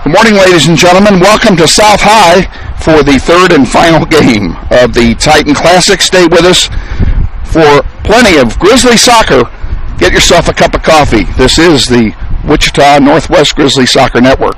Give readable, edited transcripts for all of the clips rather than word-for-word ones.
Good morning, ladies and gentlemen. Welcome to South High for the third and final game of the Titan Classic. Stay with us for plenty of Grizzly soccer. Get yourself a cup of coffee. This is the Wichita Northwest Grizzly Soccer Network.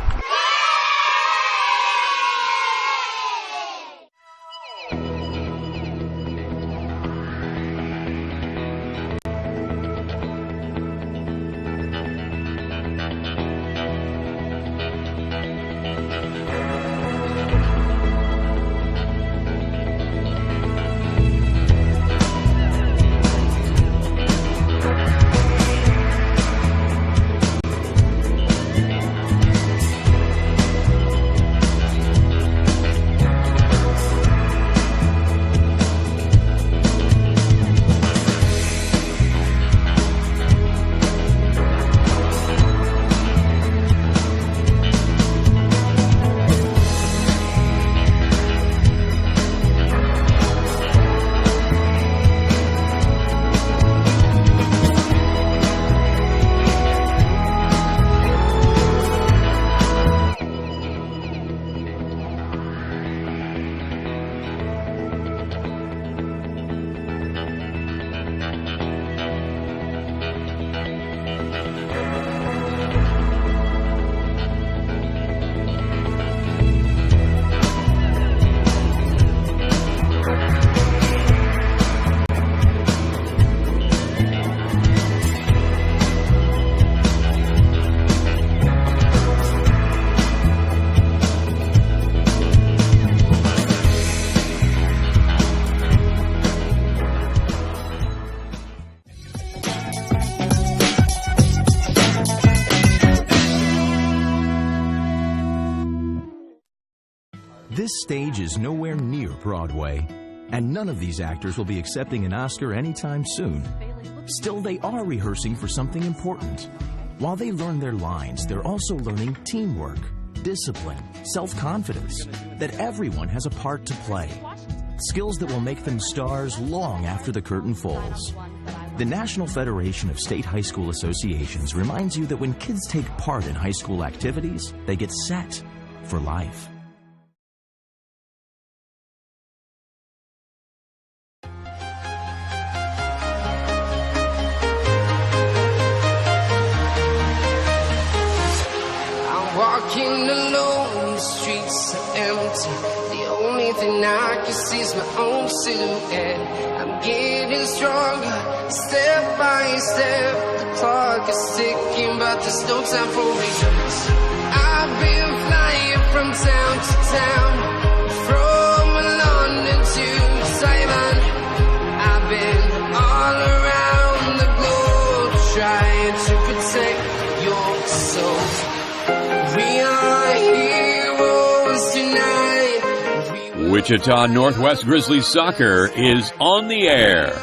This stage is nowhere near Broadway, and none of these actors will be accepting an Oscar anytime soon. Still, they are rehearsing for something important. While they learn their lines, they're also learning teamwork, discipline, self-confidence, that everyone has a part to play. Skills that will make them stars long after the curtain falls. The National Federation of State High School Associations reminds you that when kids take part in high school activities, they get set for life. Walking alone, the streets are empty. The only thing I can see is my own silhouette. I'm getting stronger, step by step. The clock is ticking, but there's no time for regrets. I've been flying from town to town, from London to Taiwan. I've been all around the globe, trying to protect your soul. We are heroes tonight. Wichita Northwest Grizzlies soccer is on the air.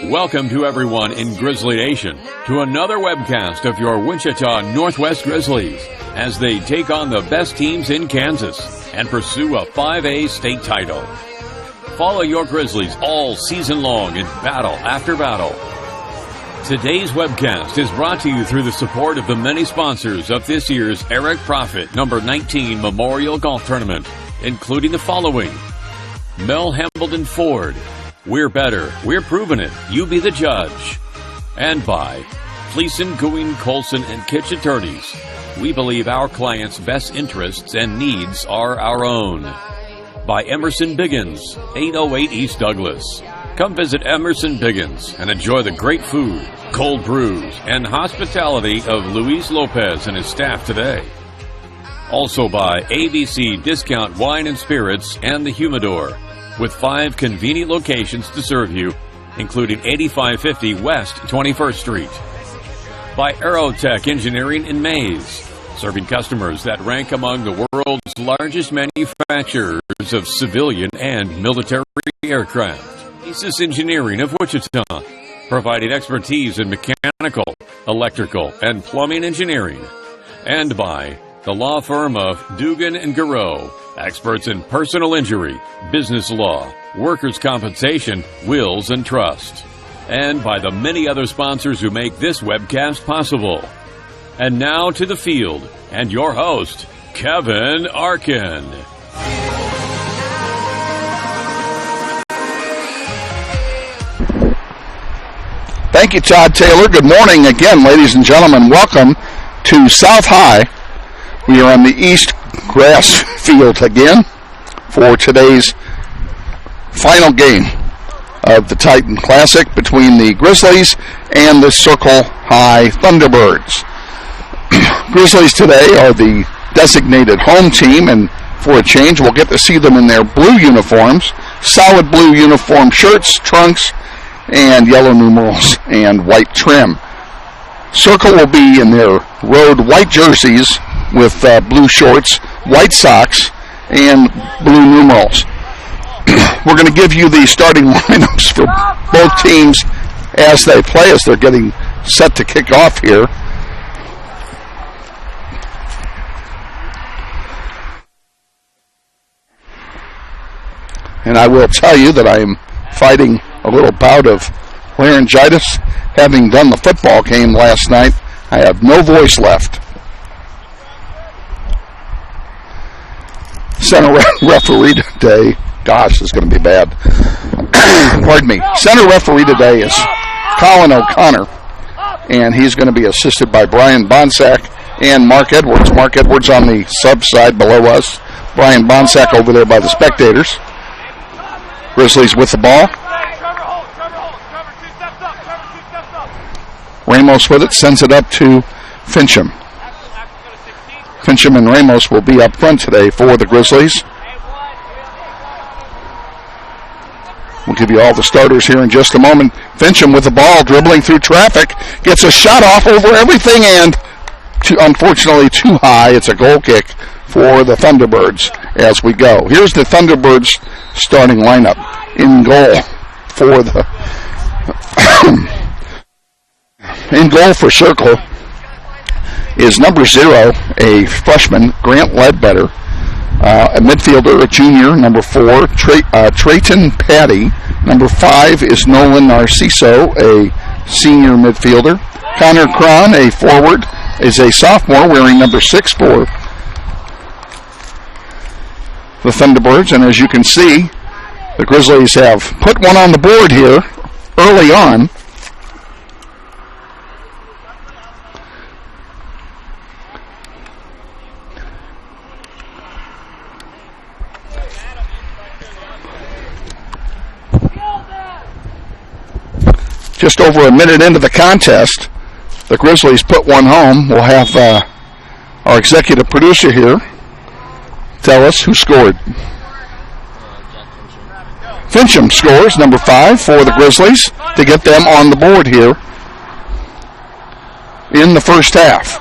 Welcome to everyone in Grizzly Nation to another webcast of your Wichita Northwest Grizzlies as they take on the best teams in Kansas and pursue a 5A state title. Follow your Grizzlies all season long in battle after battle. Today's webcast is brought to you through the support of the many sponsors of this year's Eric Profit number 19 Memorial Golf Tournament, including the following: Mel Hambledon Ford, We're Better, We're Proving It, You Be the Judge. And by Fleeson, Gooing, Colson, and Kitch Attorneys. We believe our clients' best interests and needs are our own. By Emerson Biggins, 808 East Douglas. Come visit Emerson Biggins and enjoy the great food, cold brews, and hospitality of Luis Lopez and his staff today. Also by ABC Discount Wine and Spirits and the Humidor, with 5 convenient locations to serve you, including 8550 West 21st Street. By Aerotech Engineering in Mays, serving customers that rank among the world's largest manufacturers of civilian and military aircraft. Aces Engineering of Wichita, providing expertise in mechanical, electrical, and plumbing engineering. And by the law firm of Dugan and Garreau, experts in personal injury, business law, workers' compensation, wills, and trust. And by the many other sponsors who make this webcast possible. And now to the field, and your host, Kevin Arkin. Thank you, Todd Taylor. Good morning again, ladies and gentlemen. Welcome to South High. We are on the East Grass Field again for today's final game of the Titan Classic between the Grizzlies and the Circle High Thunderbirds. Grizzlies today are the designated home team, and for a change, we'll get to see them in their blue uniforms, solid blue uniform shirts, trunks, and yellow numerals and white trim. Circle will be in their road white jerseys with blue shorts, white socks, and blue numerals. We're going to give you the starting lineups for both teams as they play, as they're getting set to kick off here. And I will tell you that I am fighting a little bout of laryngitis. Having done the football game last night, I have no voice left. Center referee today, gosh, this is going to be bad. Pardon me. Center referee today is Colin O'Connor, and he's going to be assisted by Brian Bonsack and Mark Edwards. Mark Edwards on the sub side below us. Brian Bonsack over there by the spectators. Grizzlies with the ball. Ramos with it, sends it up to Fincham. Fincham and Ramos will be up front today for the Grizzlies. We'll give you all the starters here in just a moment. Fincham with the ball, dribbling through traffic, gets a shot off over everything, and unfortunately too high. It's a goal kick for the Thunderbirds as we go. Here's the Thunderbirds starting lineup. In goal for the in goal for Circle is number 0, a freshman, Grant Ledbetter. A midfielder, a junior, number 4, Trayton Patty. Number 5 is Nolan Narciso, a senior midfielder. Connor Cron, a forward, is a sophomore, wearing number 6 for the Thunderbirds. And as you can see, the Grizzlies have put one on the board here early on. Just over a minute into the contest, the Grizzlies put one home. We'll have our executive producer here tell us who scored. Fincham scores, number 5 for the Grizzlies, to get them on the board here in the first half.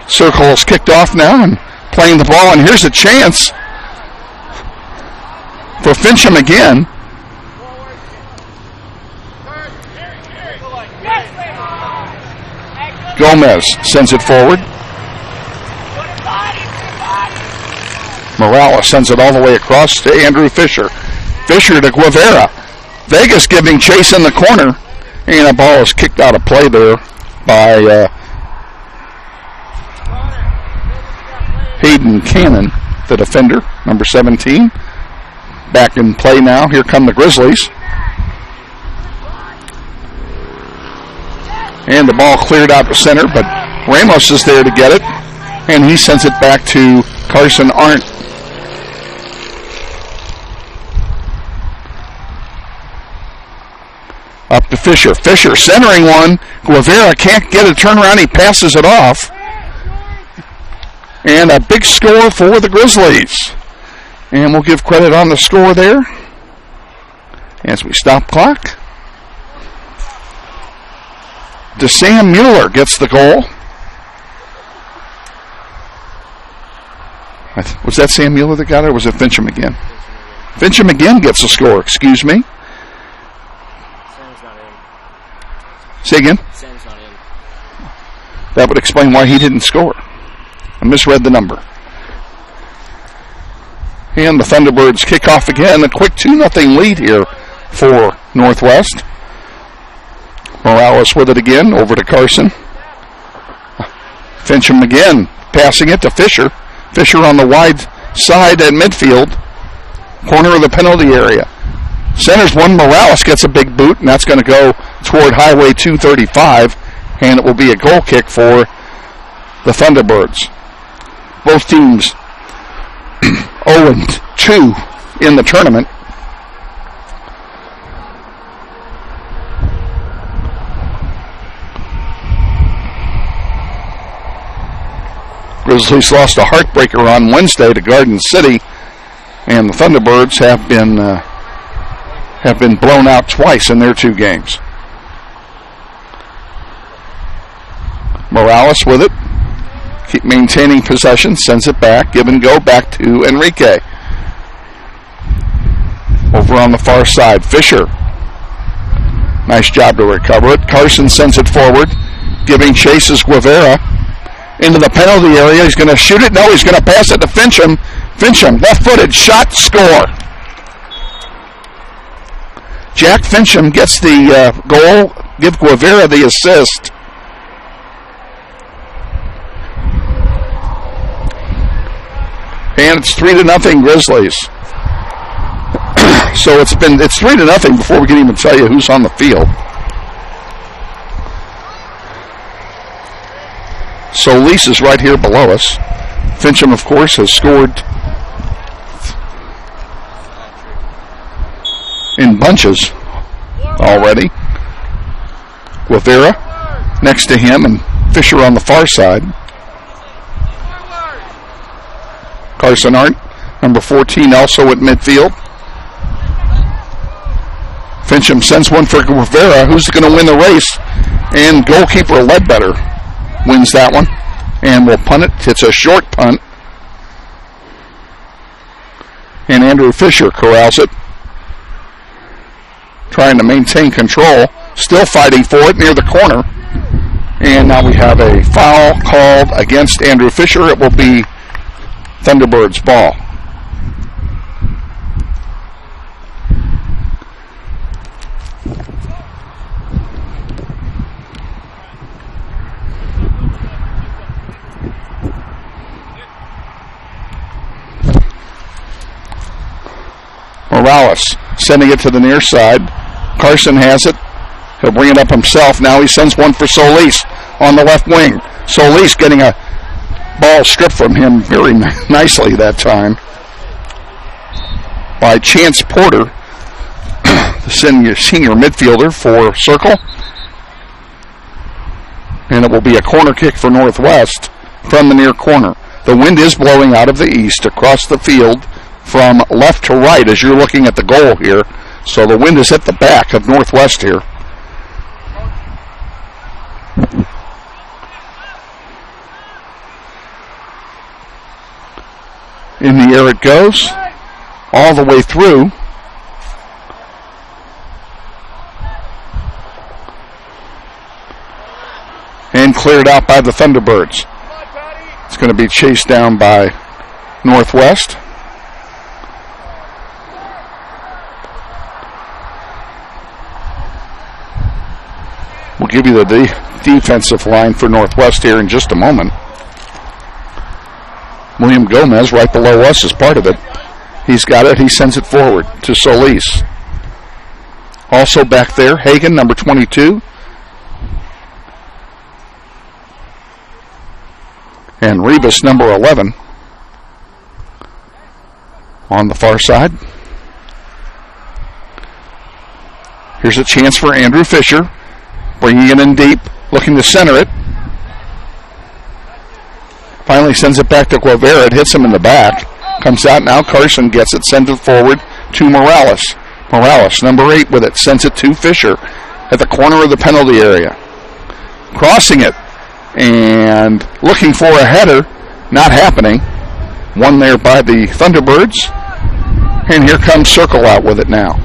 Circle is kicked off now and playing the ball, and here's a chance for Fincham again. Gomez sends it forward. Morales sends it all the way across to Andrew Fisher. Fisher to Guevara. Vegas giving chase in the corner, and a ball is kicked out of play there by Hayden Cannon, the defender, number 17. Back in play now. Here come the Grizzlies. And the ball cleared out to center, but Ramos is there to get it, and he sends it back to Carson Arndt. Up to Fisher. Fisher centering one. Guevara can't get a turnaround. He passes it off. And a big score for the Grizzlies. And we'll give credit on the score there as we stop clock. DeSam Mueller gets the goal. Was that Sam Mueller that got it, or was it Fincham again? Fincham again gets the score, excuse me. Sam's not in. Say again? Sam's not in. That would explain why he didn't score. I misread the number. And the Thunderbirds kick off again. A quick 2-0 lead here for Northwest. Morales with it again, over to Carson. Fincham again, passing it to Fisher. Fisher on the wide side at midfield, corner of the penalty area. Centers one. Morales gets a big boot, and that's going to go toward Highway 235, and it will be a goal kick for the Thunderbirds. Both teams 0-2 in the tournament. Grizzlies lost a heartbreaker on Wednesday to Garden City, and the Thunderbirds have been blown out twice in their 2 games. Morales with it, keep maintaining possession, sends it back, give and go back to Enrique. Over on the far side, Fisher. Nice job to recover it. Carson sends it forward, giving chase is Guevara. Into the penalty area. He's going to shoot it. No, he's going to pass it to Fincham. Fincham, left-footed shot, score. Jack Fincham gets the goal. Give Guevara the assist. And it's 3-0 Grizzlies. So it's 3-0 before we can even tell you who's on the field. Solis is right here below us. Fincham, of course, has scored in bunches already. Guevara next to him, and Fisher on the far side. Carson Arndt, number 14, also at midfield. Fincham sends one for Guevara, who's going to win the race, and goalkeeper Ledbetter wins that one, and will punt it. It's a short punt, and Andrew Fisher corrals it, trying to maintain control, still fighting for it near the corner, and now we have a foul called against Andrew Fisher. It will be Thunderbirds' ball. Morales sending it to the near side. Carson has it. He'll bring it up himself. Now he sends one for Solis on the left wing. Solis getting a ball stripped from him very nicely that time by Chance Porter, the senior midfielder for Circle. And it will be a corner kick for Northwest from the near corner. The wind is blowing out of the east across the field from left to right as you're looking at the goal here. So the wind is at the back of Northwest here. In the air it goes, all the way through. And cleared out by the Thunderbirds. It's going to be chased down by Northwest. We'll give you the defensive line for Northwest here in just a moment. William Gomez right below us is part of it. He's got it. He sends it forward to Solis. Also back there, Hagan, number 22. And Rivas, number 11. On the far side. Here's a chance for Andrew Fisher. Bringing it in deep, looking to center it. Finally sends it back to Guevara. It hits him in the back. Comes out now. Carson gets it, sends it forward to Morales. Morales, number 8, with it, sends it to Fisher at the corner of the penalty area. Crossing it and looking for a header. Not happening. One there by the Thunderbirds. And here comes Circle out with it now.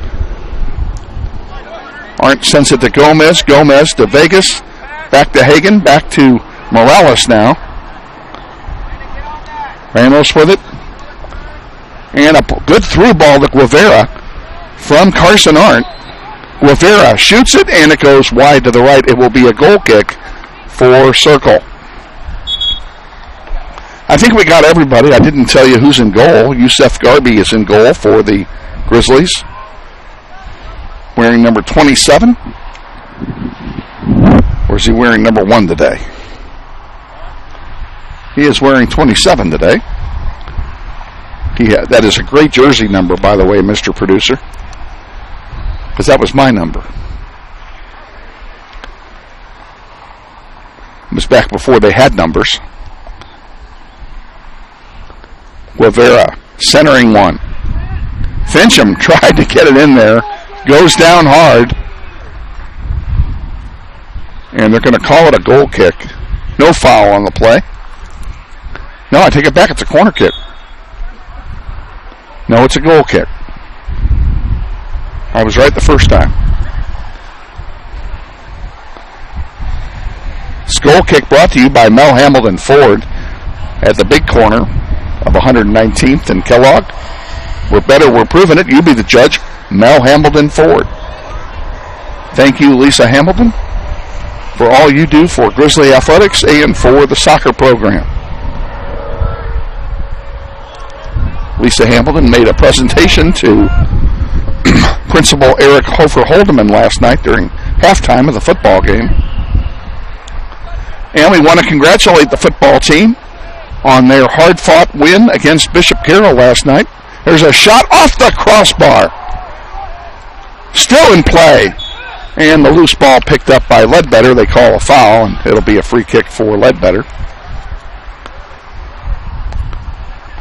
Arndt sends it to Gomez. Gomez to Vegas. Back to Hagan. Back to Morales now. Ramos with it. And a good through ball to Guevara from Carson Arndt. Guevara shoots it, and it goes wide to the right. It will be a goal kick for Circle. I think we got everybody. I didn't tell you who's in goal. Yusef Garby is in goal for the Grizzlies, wearing number 27. Or is he wearing number 1 today? He is wearing 27 today. That is a great jersey number, by the way, Mr. Producer, because that was my number. It was back before they had numbers. Guevara centering one. Fincham tried to get it in there. Goes down hard. And they're going to call it a goal kick. No foul on the play. No, I take it back. It's a corner kick. No, it's a goal kick. I was right the first time. This goal kick brought to you by Mel Hamilton Ford at the big corner of 119th and Kellogg. We're better, we're proving it. You be the judge. Mel Hamilton Ford. Thank you, Lisa Hamilton, for all you do for Grizzly Athletics and for the soccer program. Lisa Hamilton made a presentation to Principal Eric Hofer Holdeman last night during halftime of the football game. And we want to congratulate the football team on their hard-fought win against Bishop Carroll last night. There's a shot off the crossbar. Still in play. And the loose ball picked up by Ledbetter. They call a foul, and it'll be a free kick for Ledbetter.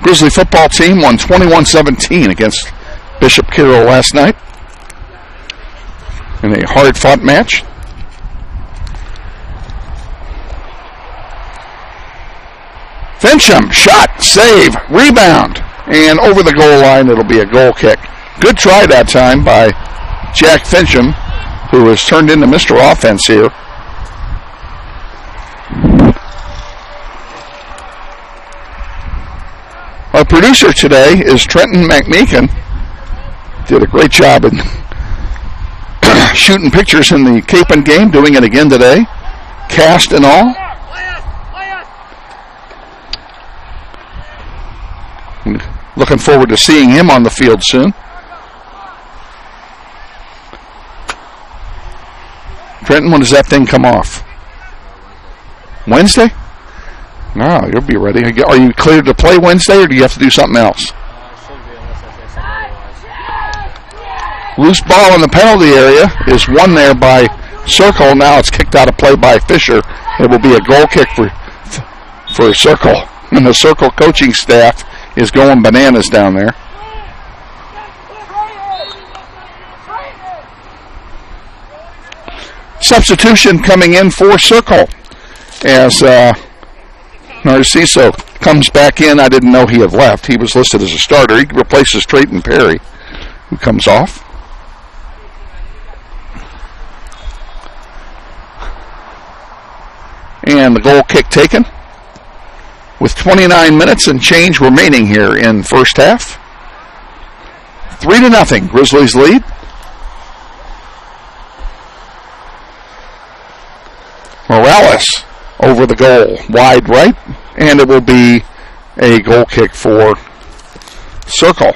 Grizzly football team won 21-17 against Bishop Carroll last night in a hard-fought match. Fincham, shot, save, rebound, and over the goal line, it'll be a goal kick. Good try that time by Jack Fincham, who has turned into Mr. Offense here. Our producer today is Trenton McMeekin. Did a great job in shooting pictures in the Capon game, doing it again today, cast and all. Looking forward to seeing him on the field soon. Trenton, when does that thing come off? Wednesday? No, you'll be ready. Are you cleared to play Wednesday, or do you have to do something else? Loose ball in the penalty area is won there by Circle. Now it's kicked out of play by Fisher. It will be a goal kick for Circle. And the Circle coaching staff is going bananas down there. Substitution coming in for Circle as Narciso comes back in. I didn't know he had left. He was listed as a starter. He replaces Trayton Perry, who comes off. And the goal kick taken with 29 minutes and change remaining here in first half. 3-0, Grizzlies lead. Morales over the goal, wide right, and it will be a goal kick for Circle.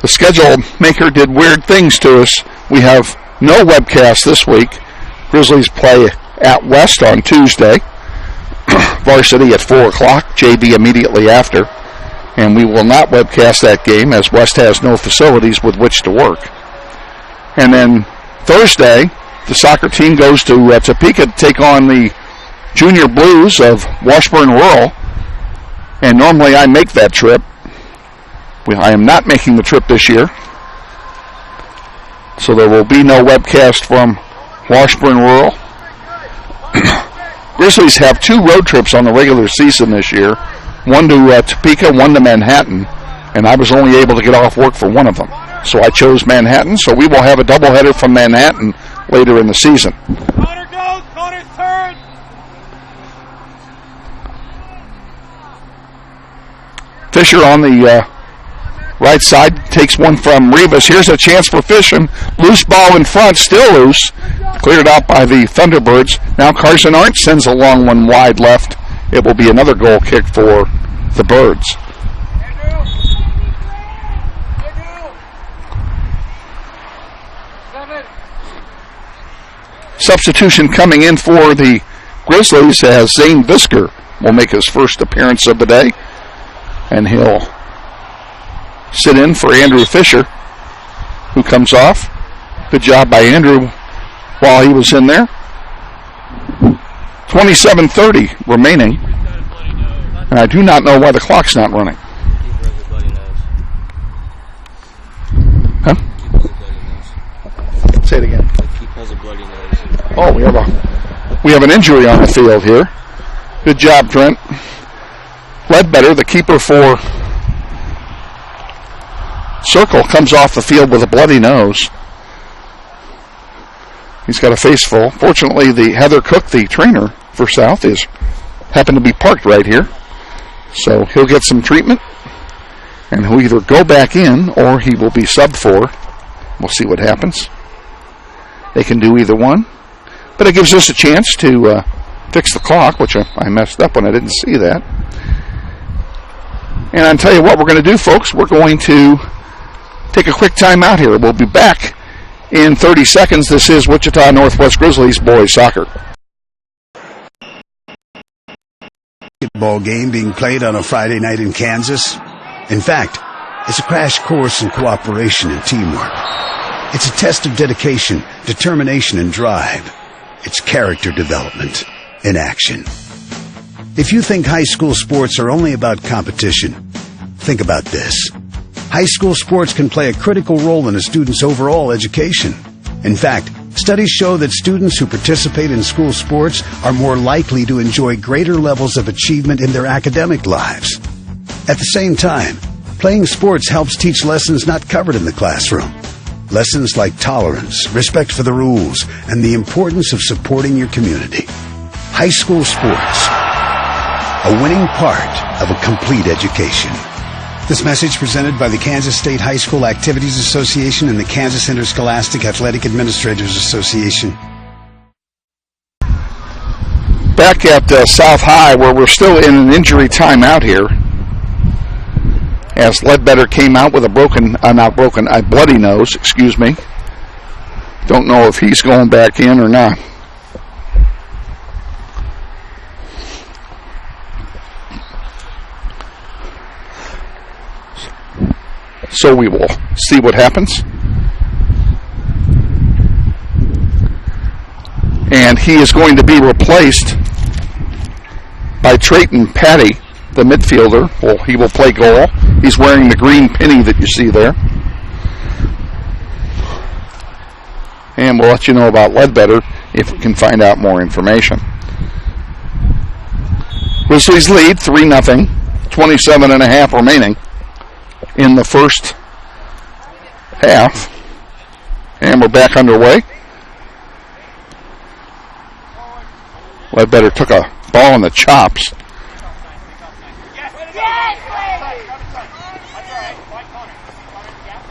The schedule maker did weird things to us. We have no webcast this week. Grizzlies play at West on Tuesday. Varsity at 4 o'clock, JV immediately after. And we will not webcast that game as West has no facilities with which to work. And then Thursday, the soccer team goes to Topeka to take on the Junior Blues of Washburn Rural. And normally I make that trip. I am not making the trip this year. So there will be no webcast from Washburn Rural. Grizzlies have 2 road trips on the regular season this year. One to Topeka, one to Manhattan. And I was only able to get off work for one of them. So I chose Manhattan. So we will have a doubleheader from Manhattan later in the season. Connor goes. Connor's turn. Fisher on the Right side takes one from Rivas. Here's a chance for Fisham. Loose ball in front, still loose. Cleared out by the Thunderbirds. Now Carson Arndt sends a long one wide left. It will be another goal kick for the Birds. Substitution coming in for the Grizzlies as Zane Visker will make his first appearance of the day. And he'll sit in for Andrew Fisher, who comes off. Good job by Andrew while he was in there. 27:30 remaining. And I do not know why the clock's not running. Huh? Say it again. Oh, we have an injury on the field here. Good job, Trent. Ledbetter, the keeper for Circle, comes off the field with a bloody nose. He's got a face full. Fortunately, the Heather Cook, the trainer for South, happened to be parked right here. So he'll get some treatment, and he'll either go back in or he will be subbed for. We'll see what happens. They can do either one. But it gives us a chance to fix the clock, which I messed up when I didn't see that. And I'll tell you what we're going to do, folks. We're going to take a quick time out here. We'll be back in 30 seconds. This is Wichita Northwest Grizzlies boys soccer. Basketball game being played on a Friday night in Kansas. In fact, it's a crash course in cooperation and teamwork. It's a test of dedication, determination, and drive. It's character development in action. If you think high school sports are only about competition, think about this. High school sports can play a critical role in a student's overall education. In fact, studies show that students who participate in school sports are more likely to enjoy greater levels of achievement in their academic lives. At the same time, playing sports helps teach lessons not covered in the classroom. Lessons like tolerance, respect for the rules, and the importance of supporting your community. High school sports, a winning part of a complete education. This message presented by the Kansas State High School Activities Association and the Kansas Interscholastic Athletic Administrators Association. Back at South High, where we're still in an injury timeout here, as Ledbetter came out with a bloody nose, excuse me. Don't know if he's going back in or not. So we will see what happens. And he is going to be replaced by Trayton Patty, the midfielder. Well, he will play goal. He's wearing the green penny that you see there. And we'll let you know about Ledbetter if we can find out more information. Grizzlies lead 3-0, 27.5 remaining in the first half. And we're back underway. Ledbetter took a ball in the chops.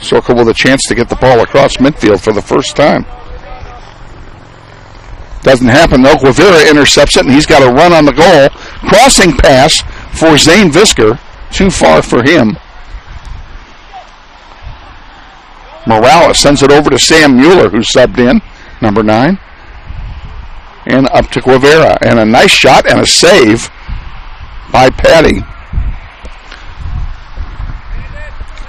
Circle with a chance to get the ball across midfield for the first time. Doesn't happen though. Guevara intercepts it, and he's got a run on the goal. Crossing pass for Zane Visker. Too far for him. Morales sends it over to Sam Mueller, who's subbed in, number 9. And up to Guevara. And a nice shot and a save by Patty.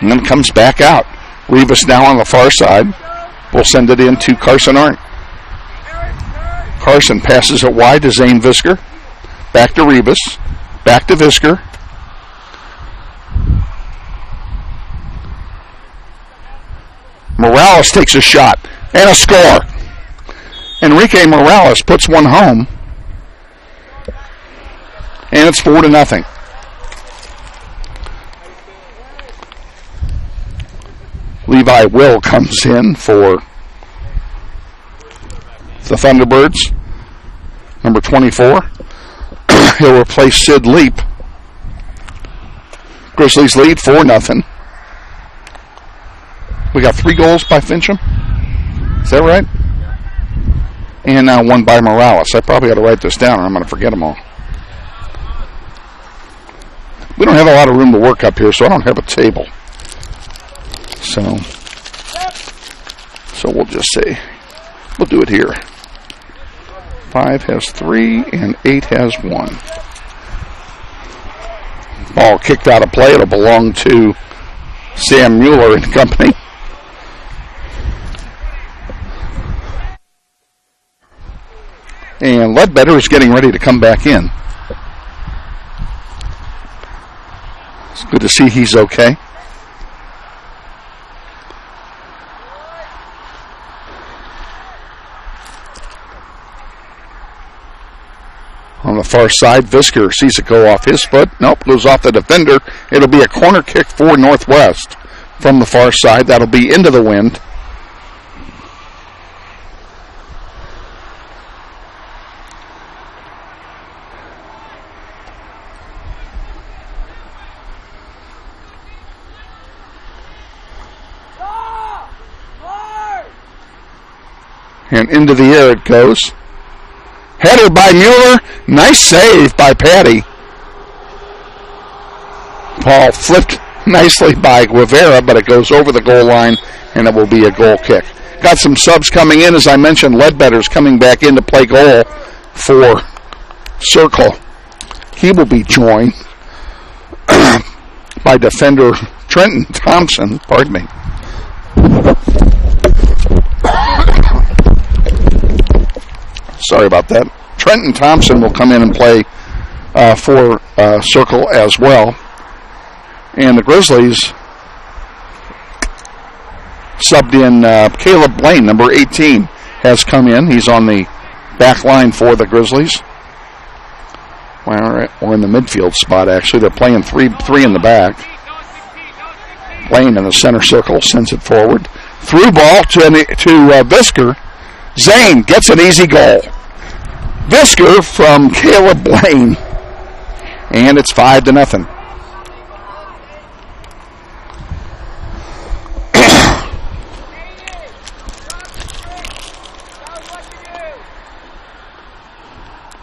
And then comes back out. Rivas now on the far side. We'll send it in to Carson Arndt. Carson passes it wide to Zane Visker. Back to Rivas. Back to Visker. Morales takes a shot. And a score. Enrique Morales puts one home. And it's 4-0. Levi Will comes in for the Thunderbirds, number 24. He'll replace Sid Leap. Grizzlies lead 4-0. We got 3 goals by Fincham. Is that right? And now 1 by Morales. I probably got to write this down or I'm going to forget them all. We don't have a lot of room to work up here, so I don't have a table. So we'll just say, we'll do it here. 5 has 3 and 8 has 1. Ball kicked out of play. It'll belong to Sam Mueller and company. And Ledbetter is getting ready to come back in. It's good to see he's okay. On the far side, Visker sees it go off his foot. Nope, goes off the defender. It'll be a corner kick for Northwest from the far side. That'll be into the wind. And into the air it goes. Header by Mueller. Nice save by Patty. Paul flipped nicely by Guevara, but it goes over the goal line, and it will be a goal kick. Got some subs coming in. As I mentioned, Ledbetter's coming back in to play goal for Circle. He will be joined by defender Trenton Thompson. Pardon me. Sorry about that. Trenton Thompson will come in and play for Circle as well. And the Grizzlies subbed in Caleb Blaine, number 18, has come in. He's on the back line for the Grizzlies. We're in the midfield spot, actually. They're playing three in the back. Blaine in the center circle sends it forward. Through ball to Visker. Zane gets an easy goal. Visker from Caleb Blaine. And it's 5-0.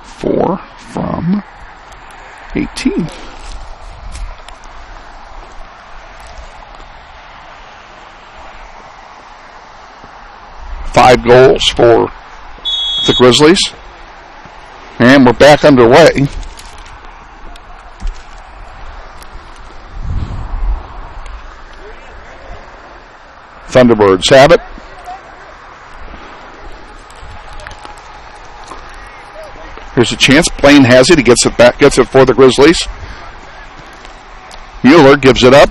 Four from 18. Five goals for the Grizzlies. And we're back underway. Thunderbirds have it. Here's a chance. Blaine has it. He gets it back. Gets it for the Grizzlies. Mueller gives it up.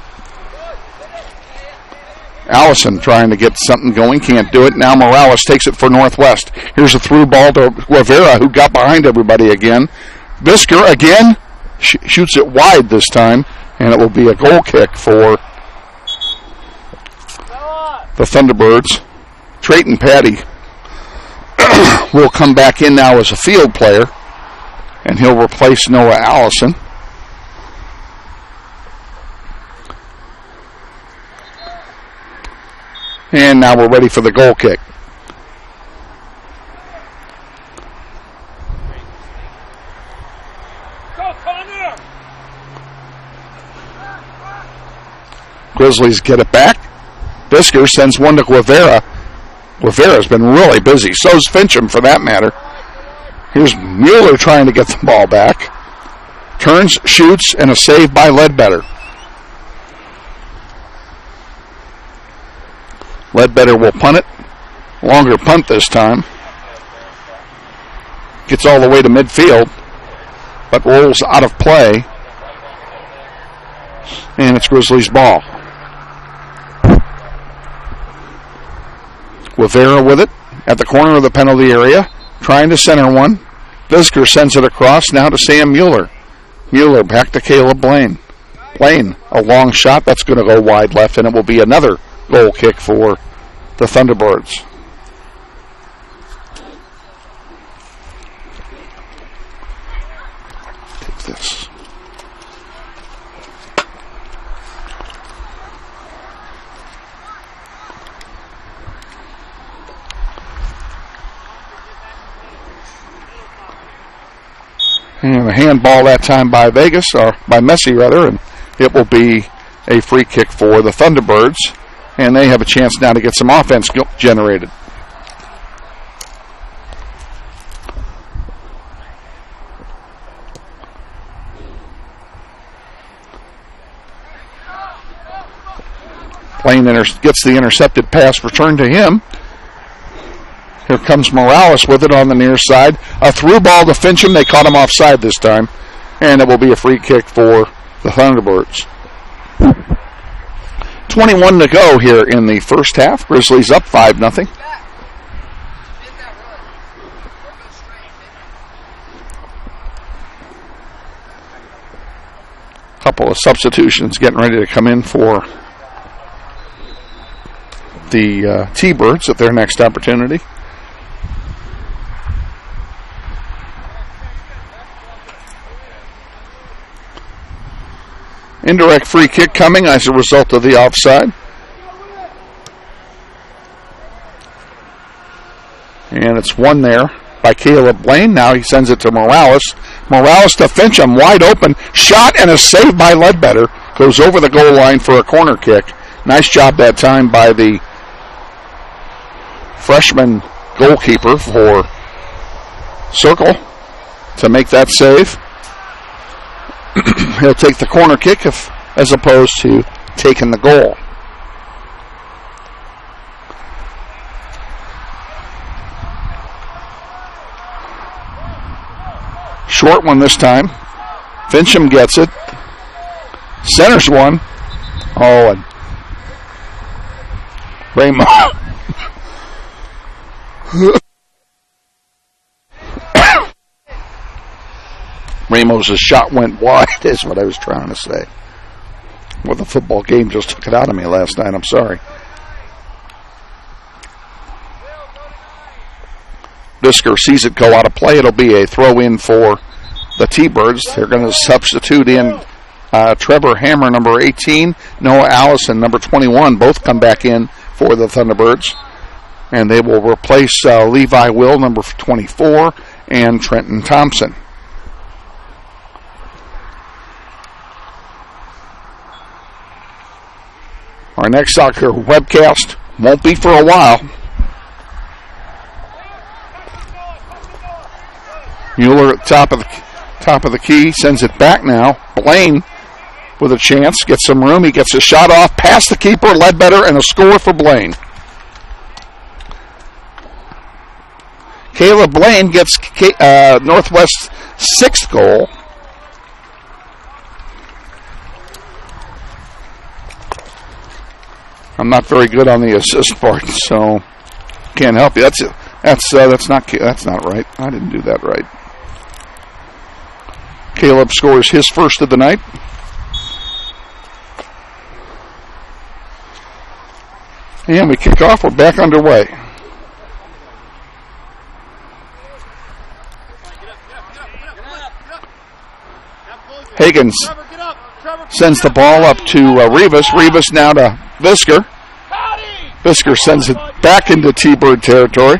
Allison trying to get something going. Can't do it. Now Morales takes it for Northwest. Here's a through ball to Rivera, who got behind everybody again. Visker again shoots it wide this time, and it will be a goal kick for the Thunderbirds. Trayton Patty will come back in now as a field player, and he'll replace Noah Allison. And now we're ready for the goal kick. Grizzlies get it back. Visker sends one to Guevara. Guevara's been really busy. So's Fincham, for that matter. Here's Mueller trying to get the ball back. Turns, shoots, and a save by Ledbetter. Ledbetter will punt it. Longer punt this time. Gets all the way to midfield, but rolls out of play. And it's Grizzlies' ball. Guevara with it at the corner of the penalty area, trying to center one. Visker sends it across now to Sam Mueller. Mueller back to Caleb Blaine. Blaine, a long shot that's going to go wide left, and it will be another goal kick for the Thunderbirds. Take this. And a handball that time by Vegas, or by Messi rather, and it will be a free kick for the Thunderbirds. And they have a chance now to get some offense generated. Blaine gets the intercepted pass returned to him. Here comes Morales with it on the near side. A through ball to Fincham. They caught him offside this time. And it will be a free kick for the Thunderbirds. 21 to go here in the first half. Grizzlies up 5-0. Couple of substitutions getting ready to come in for the T-Birds at their next opportunity. Indirect free kick coming as a result of the offside. And it's won there by Caleb Blaine. Now he sends it to Morales. Morales to Fincham, wide open. Shot and a save by Ledbetter. Goes over the goal line for a corner kick. Nice job that time by the freshman goalkeeper for Circle to make that save. He'll take the corner kick as opposed to taking the goal. Short one this time. Fincham gets it. Centers one. Oh, and Raymond. Ramos' shot went wide, is what I was trying to say. Well, the football game just took it out of me last night. I'm sorry. Bisker sees it go out of play. It'll be a throw in for the T-Birds. They're going to substitute in Trevor Hammer, number 18, Noah Allison, number 21. Both come back in for the Thunderbirds. And they will replace Levi Will, number 24, and Trenton Thompson. Our next soccer webcast won't be for a while. Mueller at top of the key, sends it back now. Blaine with a chance, gets some room. He gets a shot off past the keeper, Ledbetter, and a score for Blaine. Caleb Blaine gets Northwest's 6th goal. I'm not very good on the assist part, so can't help you. That's not right. I didn't do that right. Caleb scores his first of the night. And we kick off. We're back underway. Higgins sends the ball up to Rivas. Rivas now to Bisker. Bisker sends it back into T-Bird territory.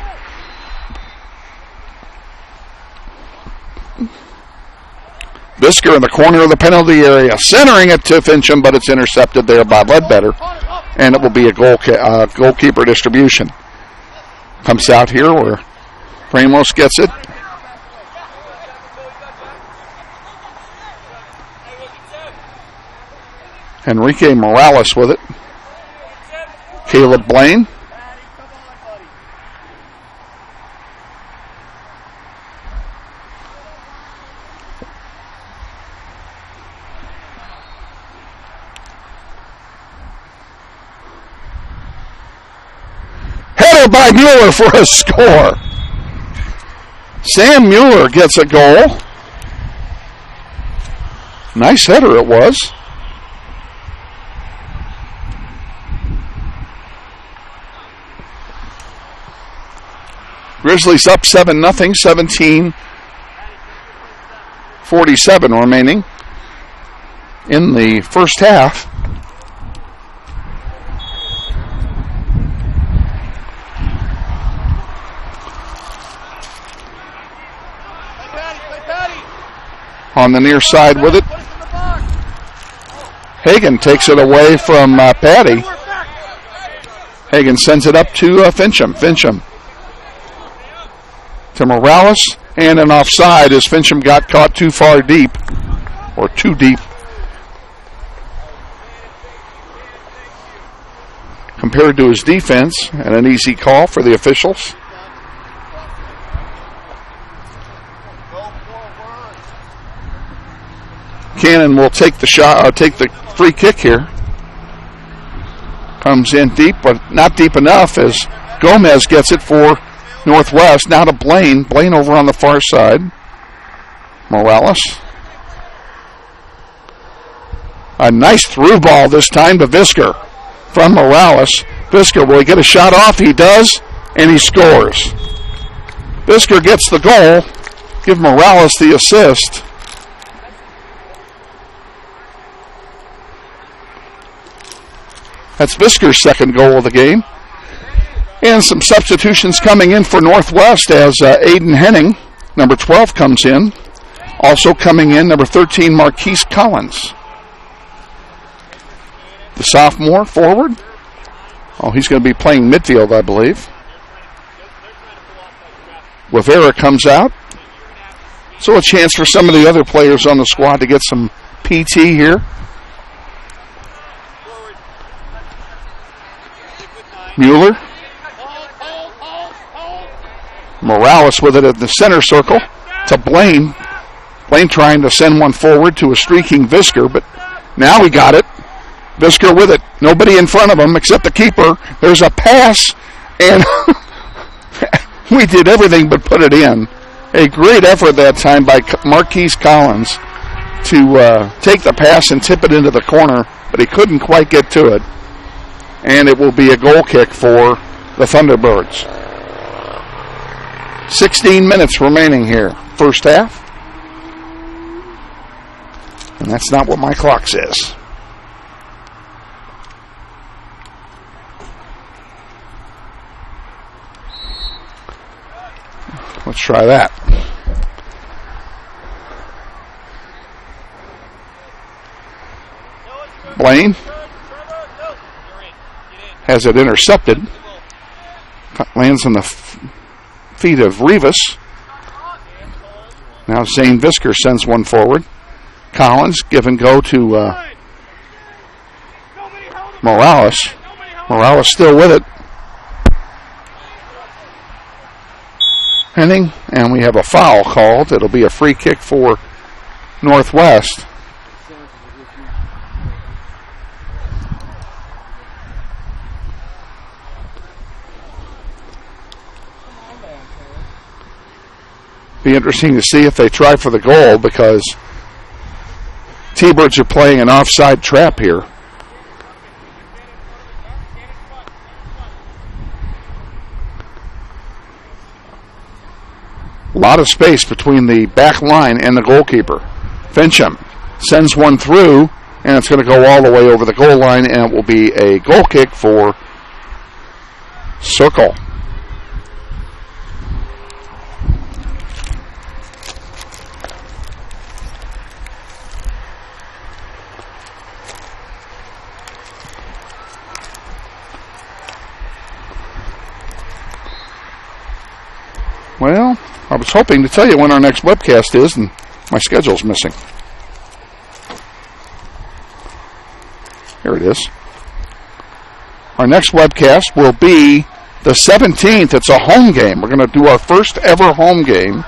Bisker in the corner of the penalty area, centering it to Fincham, but it's intercepted there by Ledbetter, and it will be a goalkeeper distribution. Comes out here where Ramos gets it. Enrique Morales with it. Caleb Blaine. Header by Mueller for a score. Sam Mueller gets a goal. Nice header it was. Grizzlies up 7-0, 17:47 remaining in the first half. on the near side with it. Hagan takes it away from Patty. Hagan sends it up to Fincham. Fincham to Morales, and an offside as Fincham got caught too far deep, or too deep, compared to his defense, and an easy call for the officials. Cannon will take the shot, take the free kick here. Comes in deep, but not deep enough as Gomez gets it for Northwest. Now to Blaine. Blaine over on the far side. Morales. A nice through ball this time to Visker from Morales. Visker, will he get a shot off? He does, and he scores. Visker gets the goal. Give Morales the assist. That's Visker's second goal of the game. And some substitutions coming in for Northwest as Aiden Henning, number 12, comes in. Also coming in, number 13, Marquise Collins. The sophomore forward. Oh, he's going to be playing midfield, I believe. Rivera comes out. So a chance for some of the other players on the squad to get some PT here. Mueller. Morales with it at the center circle to Blaine. Blaine trying to send one forward to a streaking Visker, but now he got it. Visker with it. Nobody in front of him except the keeper. There's a pass, and we did everything but put it in. A great effort that time by Marquise Collins to take the pass and tip it into the corner, but he couldn't quite get to it. And it will be a goal kick for the Thunderbirds. 16 minutes remaining here, first half. And that's not what my clock says. Let's try that. Blaine has it intercepted. Lands on the feet of Rivas. Now Zane Visker sends one forward. Collins give and go to Morales. Morales still with it. Henning, and we have a foul called. It'll be a free kick for Northwest. Be interesting to see if they try for the goal because T-Birds are playing an offside trap here. A lot of space between the back line and the goalkeeper. Fincham sends one through, and it's going to go all the way over the goal line, and it will be a goal kick for Circle. Well, I was hoping to tell you when our next webcast is, and my schedule's missing. Here it is. Our next webcast will be the 17th. It's a home game. We're going to do our first ever home game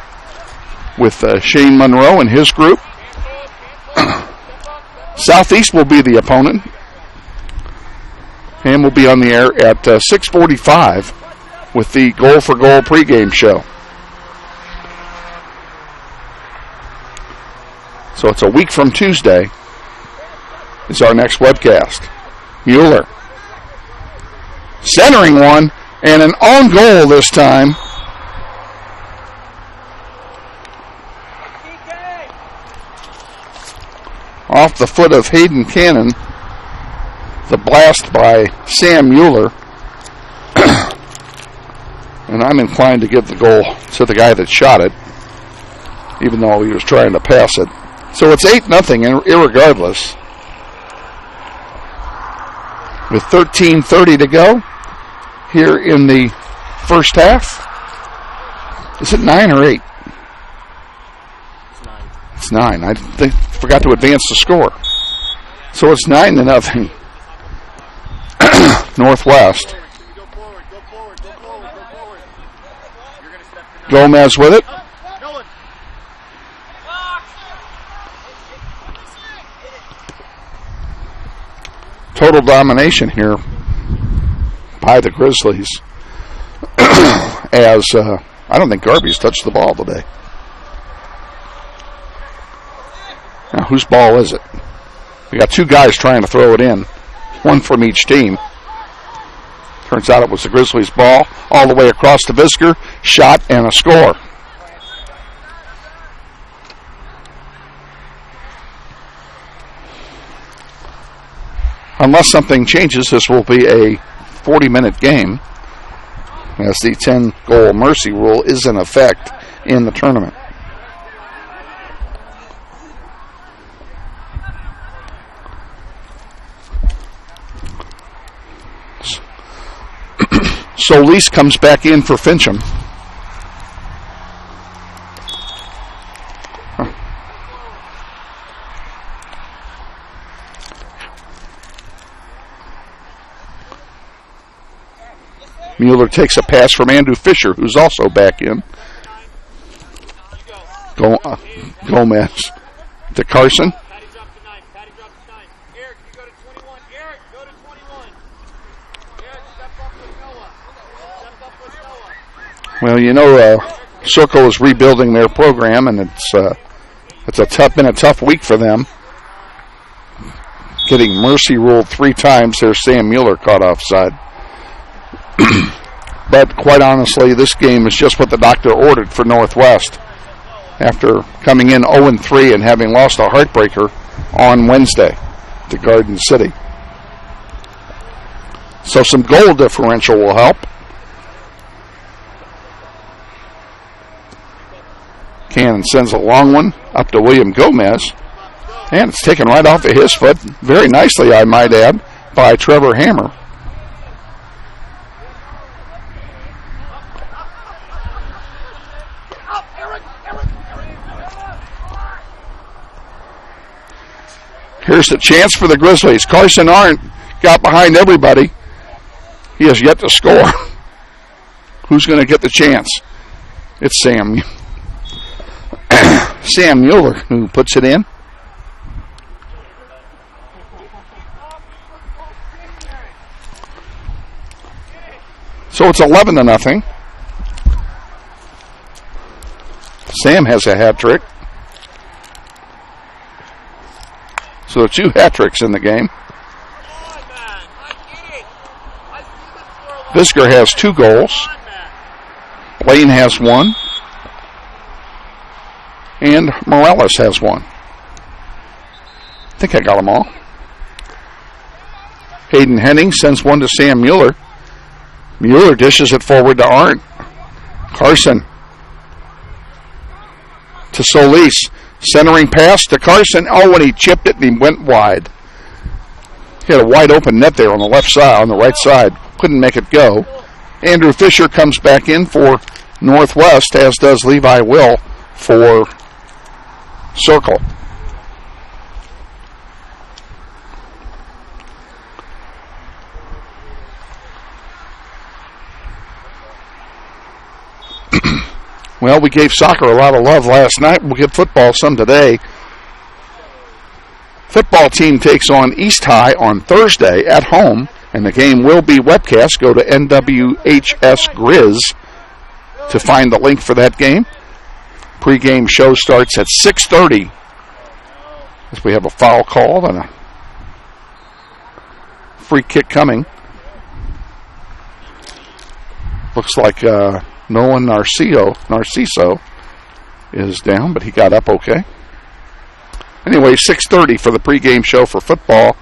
with Shane Monroe and his group. Southeast will be the opponent. And we'll be on the air at 6:45 with the Goal for Goal pregame show. So it's a week from Tuesday is our next webcast. Mueller centering one, and an own goal this time. Off the foot of Hayden Cannon. The blast by Sam Mueller. And I'm inclined to give the goal to the guy that shot it, even though he was trying to pass it. So it's 8-0 irregardless. With 13:30 to go here in the first half. Is it 9 or 8? It's 9. I forgot to advance the score. So it's 9-0. Northwest. Gomez with it. Total domination here by the Grizzlies. As I don't think Garby's touched the ball today. Now, whose ball is it? We got two guys trying to throw it in, one from each team. Turns out it was the Grizzlies' ball, all the way across to Visker, shot and a score. Unless something changes, this will be a 40-minute game, as the 10-goal mercy rule is in effect in the tournament. Solis comes back in for Fincham. Mueller takes a pass from Andrew Fisher, who's also back in. Gomez to Carson. Well, you know, Circle is rebuilding their program, and it's been a tough week for them. Getting mercy ruled 3 times. There's Sam Mueller caught offside. But quite honestly, this game is just what the doctor ordered for Northwest after coming in 0-3 and having lost a heartbreaker on Wednesday to Garden City. So some goal differential will help. Cannon sends a long one up to William Gomez. And it's taken right off of his foot. Very nicely, I might add, by Trevor Hammer. Here's the chance for the Grizzlies. Carson Arndt got behind everybody. He has yet to score. Who's going to get the chance? It's Sam Mueller who puts it in. So it's 11-0. Sam has a hat trick. So 2 hat tricks in the game. Visker has 2 goals. Blaine has 1. And Morales has 1. I think I got them all. Hayden Henning sends one to Sam Mueller. Mueller dishes it forward to Arndt. Carson to Solis. Centering pass to Carson. Oh, and he chipped it and he went wide. He had a wide open net there on the left side, on the right side. Couldn't make it go. Andrew Fisher comes back in for Northwest, as does Levi Will for Circle. Well, we gave soccer a lot of love last night. We'll give football some today. Football team takes on East High on Thursday at home, and the game will be webcast. Go to NWHS Grizz to find the link for that game. Pre-game show starts at 6:30. As we have a foul called and a free kick coming. Looks like Nolan Narciso is down, but he got up okay. Anyway, 6:30 for the pregame show for football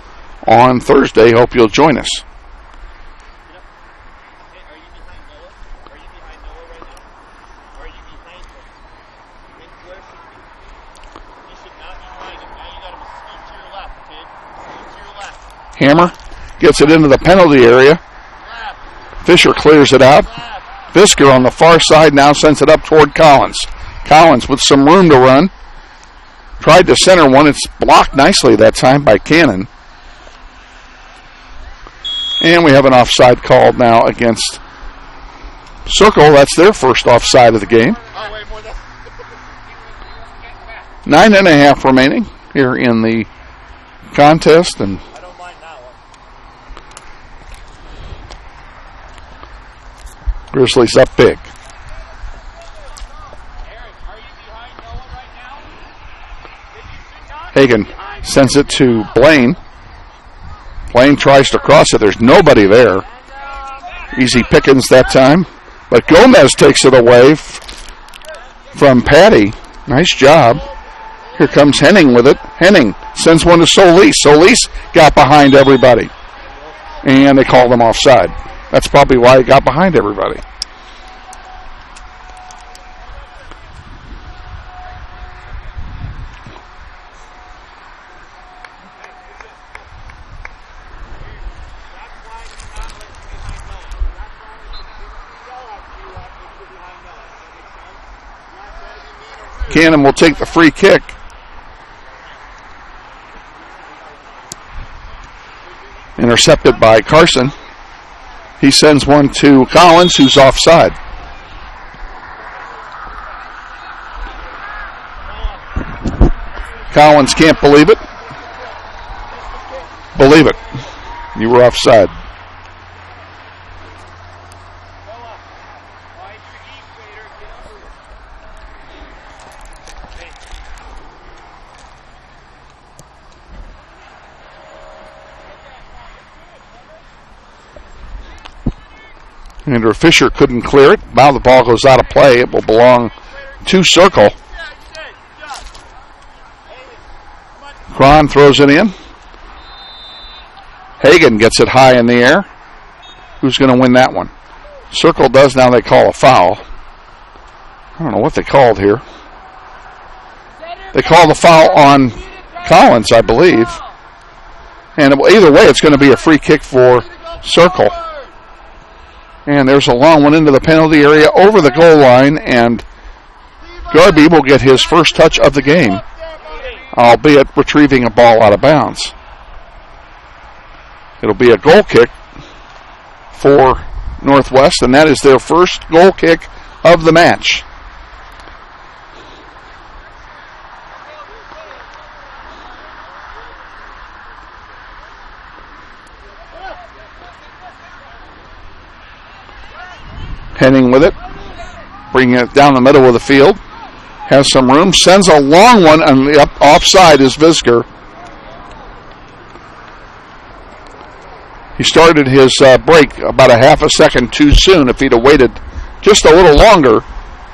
on Thursday. Hope you'll join us. Hammer gets it into the penalty area. Fisher clears it out. Fisker on the far side now sends it up toward Collins. Collins with some room to run. Tried to center one. It's blocked nicely that time by Cannon. And we have an offside called now against Circle. That's their first offside of the game. 9.5 remaining here in the contest, and Grizzlies up big. Hagan sends it to Blaine. Blaine tries to cross it. There's nobody there. Easy pickings that time. But Gomez takes it away from Patty. Nice job. Here comes Henning with it. Henning sends one to Solis. Solis got behind everybody. And they called him offside. That's probably why he got behind everybody. Cannon will take the free kick. Intercepted by Carson. He sends one to Collins, who's offside. Collins can't believe it. Believe it. You were offside. Andrew Fisher couldn't clear it. Now the ball goes out of play. It will belong to Circle. Cron throws it in. Hagan gets it high in the air. Who's going to win that one? Circle does. Now they call a foul. I don't know what they called here. They call the foul on Collins, I believe. And either way, it's going to be a free kick for Circle. And there's a long one into the penalty area over the goal line, and Garby will get his first touch of the game, albeit retrieving a ball out of bounds. It'll be a goal kick for Northwest, and that is their first goal kick of the match. Henning with it, bringing it down the middle of the field. Has some room, sends a long one, and the offside is Visker. He started his break about a half a second too soon. If he'd have waited just a little longer,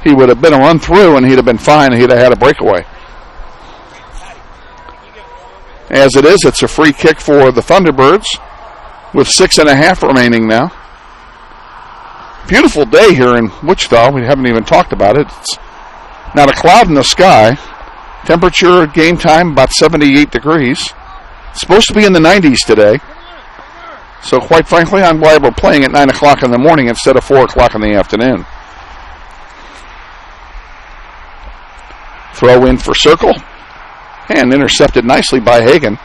he would have been a run through and he'd have been fine and he'd have had a breakaway. As it is, it's a free kick for the Thunderbirds with 6.5 remaining now. Beautiful day here in Wichita. We haven't even talked about it. It's not a cloud in the sky. Temperature at game time about 78 degrees. It's supposed to be in the 90s today. So quite frankly, I'm glad we're playing at 9 o'clock in the morning instead of 4 o'clock in the afternoon. Throw in for Circle. And intercepted nicely by Hagan.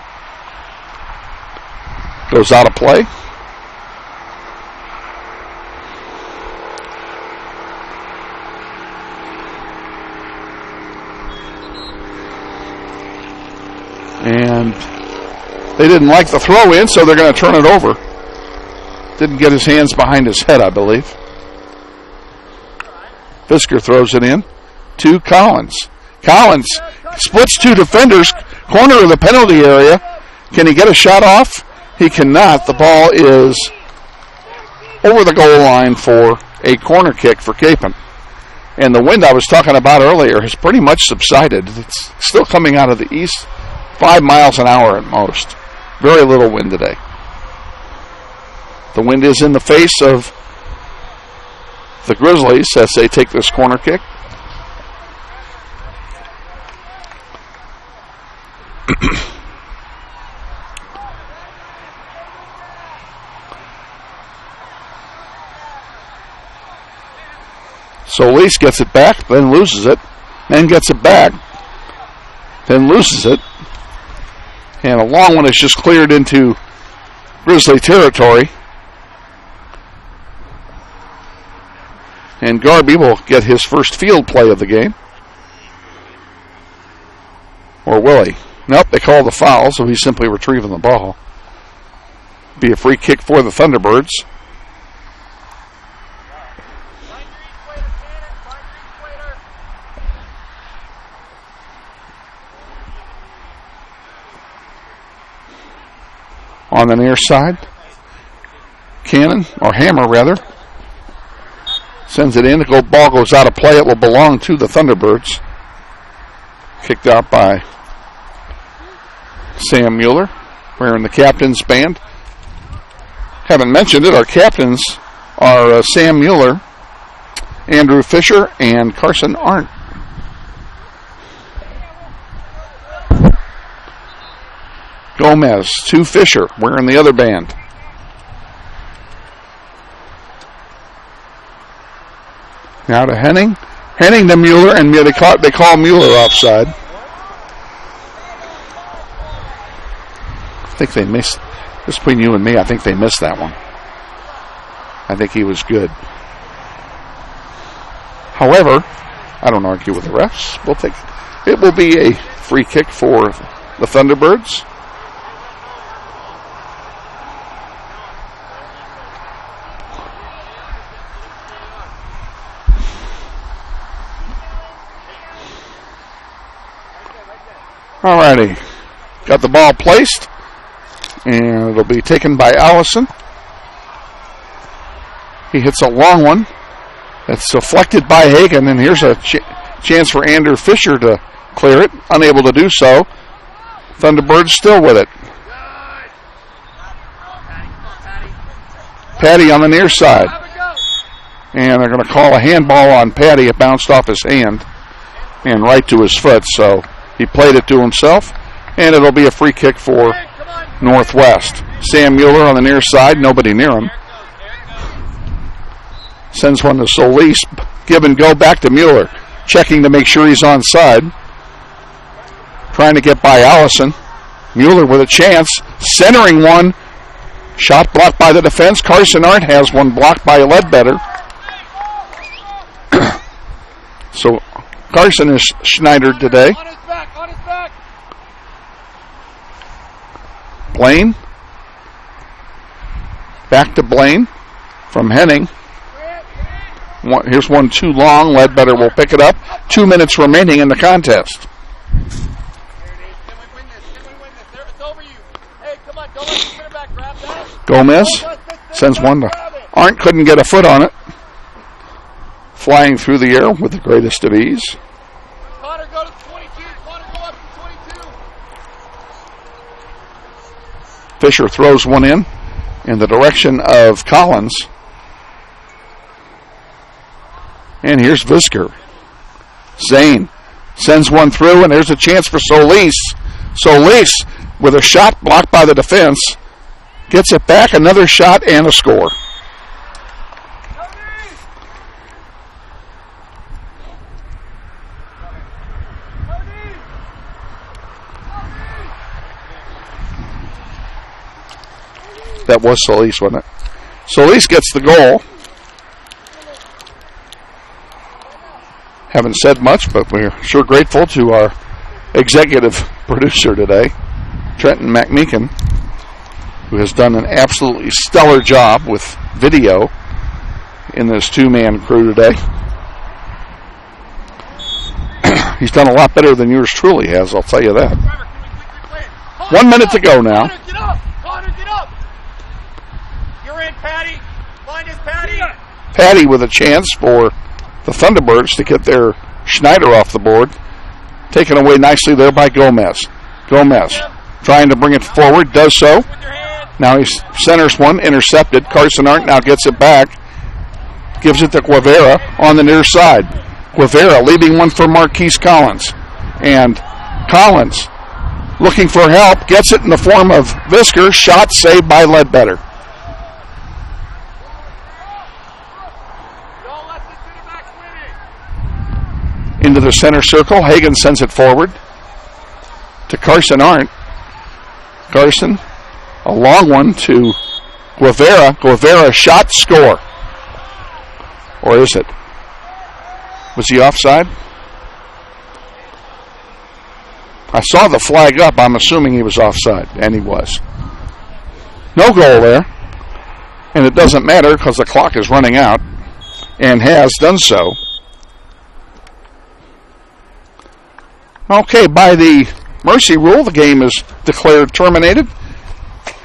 Goes out of play. And they didn't like the throw in, so they're going to turn it over. Didn't get his hands behind his head, I believe. Fisker throws it in to Collins. Collins splits two defenders, corner of the penalty area. Can he get a shot off? He cannot. The ball is over the goal line for a corner kick for Capon. And the wind I was talking about earlier has pretty much subsided. It's still coming out of the east, 5 miles an hour at most. Very little wind today. The wind is in the face of the Grizzlies as they take this corner kick. Solis gets it back, then loses it, then gets it back, then loses it. And a long one is just cleared into Grizzly territory. And Garby will get his first field play of the game. Or will he? Nope, they call the foul, so he's simply retrieving the ball. Be a free kick for the Thunderbirds. On the near side, Cannon, or Hammer rather, sends it in. The ball goes out of play. It will belong to the Thunderbirds. Kicked out by Sam Mueller, wearing the captain's band. Haven't mentioned it. Our captains are Sam Mueller, Andrew Fisher, and Carson Arndt. Gomez to Fisher, wearing the other band. Now to Henning. Henning to Mueller, and they call Mueller offside. I think they missed, just between you and me, I think they missed that one. I think he was good. However, I don't argue with the refs. It will be a free kick for the Thunderbirds. Alrighty, got the ball placed, and it'll be taken by Allison. He hits a long one. That's deflected by Hagan, and here's a chance for Andrew Fisher to clear it. Unable to do so. Thunderbirds still with it. Patty on the near side. And they're going to call a handball on Patty. It bounced off his hand and right to his foot, so he played it to himself, and it'll be a free kick for Northwest. Sam Mueller on the near side, nobody near him. Sends one to Solis. Give and go back to Mueller. Checking to make sure he's onside. Trying to get by Allison. Mueller with a chance. Centering one. Shot blocked by the defense. Carson Arndt has one blocked by Ledbetter. So Carson is Schneidered today. Blaine. Back to Blaine from Henning. Here's one too long. Ledbetter will pick it up. 2 minutes remaining in the contest. Gomez sends one to Arndt. Couldn't get a foot on it. Flying through the air with the greatest of ease. Fisher throws one in the direction of Collins. And here's Visker. Zane sends one through, and there's a chance for Solis. Solis with a shot blocked by the defense. Gets it back, another shot, and a score. That was Solis, wasn't it? Solis gets the goal. Haven't said much, but we're sure grateful to our executive producer today, Trenton McMeekin, who has done an absolutely stellar job with video in this two-man crew today. He's done a lot better than yours truly has, I'll tell you that. 1 minute to go now. Connor, get up! Connor, get up! You're in, Patty. Find us, Patty. Patty with a chance for the Thunderbirds to get their Schneider off the board. Taken away nicely there by Gomez. Gomez trying to bring it forward, does so. Now he centers one, intercepted. Carson Arndt now gets it back. Gives it to Guevara on the near side. Guevara leaving one for Marquise Collins. And Collins looking for help, gets it in the form of Visker. Shot saved by Ledbetter. into the center circle. Hagan sends it forward to Carson Arndt. Carson, a long one to Guevara. Guevara shot, score. Or is it? Was he offside? I saw the flag up. I'm assuming he was offside, and he was. No goal there. And it doesn't matter because the clock is running out and has done so. Okay, by the mercy rule, the game is declared terminated.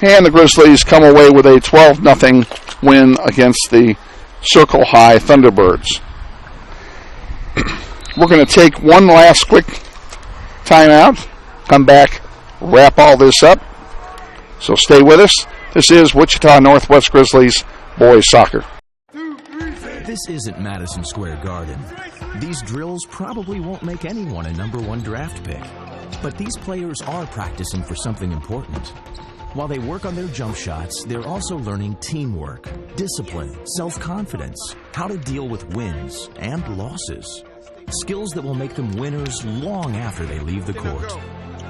And the Grizzlies come away with a 12-0 win against the Circle High Thunderbirds. We're going to take one last quick timeout, come back, wrap all this up. So stay with us. This is Wichita Northwest Grizzlies boys soccer. This isn't Madison Square Garden. These drills probably won't make anyone a number 1 draft pick. But these players are practicing for something important. While they work on their jump shots, they're also learning teamwork, discipline, self-confidence, how to deal with wins and losses. Skills that will make them winners long after they leave the court.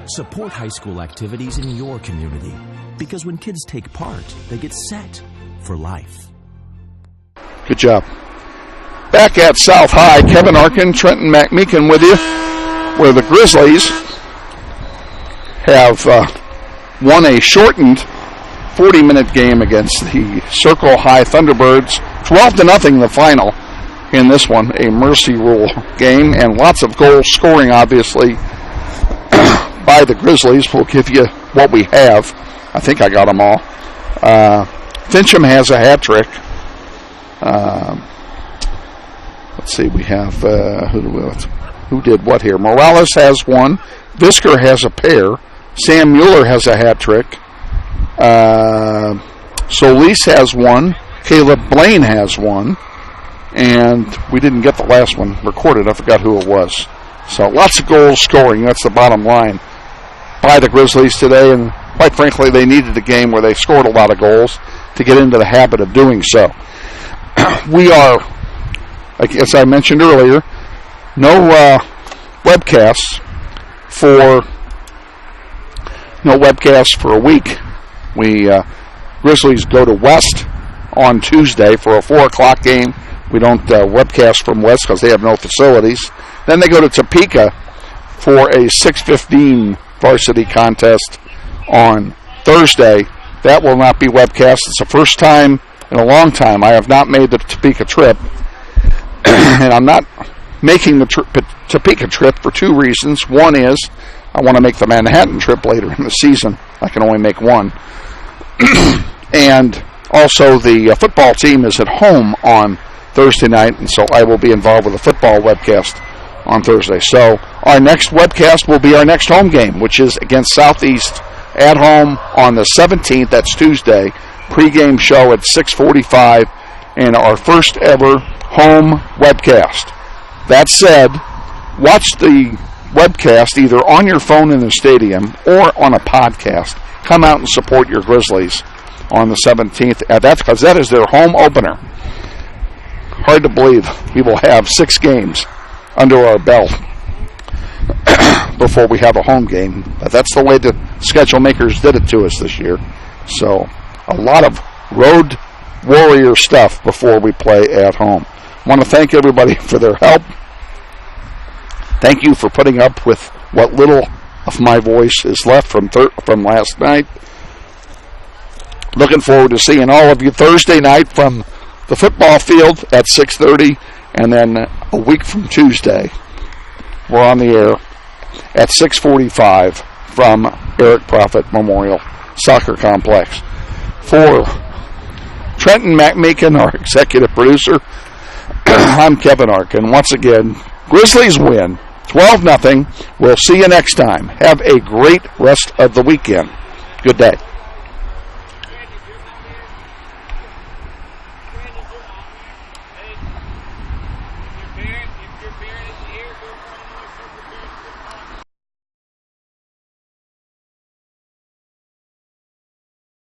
Support high school activities in your community, because when kids take part, they get set for life. Good job. Back at South High, Kevin Arkin, Trenton McMeekin with you, where the Grizzlies have won a shortened 40-minute game against the Circle High Thunderbirds. 12-0 the final in this one, a mercy rule game, and lots of goal scoring, obviously, by the Grizzlies. We'll give you what we have. I think I got them all. Fincham has a hat trick. Let's see, we have, who did what here? Morales has one. Visker has a pair. Sam Mueller has a hat trick. Solis has one. Caleb Blaine has one. And we didn't get the last one recorded. I forgot who it was. So lots of goals scoring. That's the bottom line by the Grizzlies today. And quite frankly, they needed a game where they scored a lot of goals to get into the habit of doing so. We are, as I mentioned earlier, no webcasts for a week. We Grizzlies go to West on Tuesday for a 4 o'clock game. We don't webcast from West because they have no facilities. Then they go to Topeka for a 6:15 varsity contest on Thursday. That will not be webcast. It's the first time in a long time I have not made the Topeka trip. And I'm not making the Topeka trip for 2 reasons. One is I want to make the Manhattan trip later in the season. I can only make one. And also the football team is at home on Thursday night, and so I will be involved with a football webcast on Thursday. So our next webcast will be our next home game, which is against Southeast at home on the 17th. That's Tuesday. Pre-game show at 6:45, and our first ever home webcast. That said, watch the webcast either on your phone in the stadium or on a podcast. Come out and support your Grizzlies on the 17th. That's because that is their home opener. Hard to believe we will have 6 games under our belt before we have a home game. But that's the way the schedule makers did it to us this year. So a lot of road warrior stuff before we play at home. I want to thank everybody for their help. Thank you for putting up with what little of my voice is left from last night. Looking forward to seeing all of you Thursday night from the football field at 6:30, and then a week from Tuesday, we're on the air at 6:45 from Eric Prophet Memorial Soccer Complex. For Trenton McMeekin, our executive producer, I'm Kevin Arkin. Once again, Grizzlies win 12-0. We'll see you next time. Have a great rest of the weekend. Good day.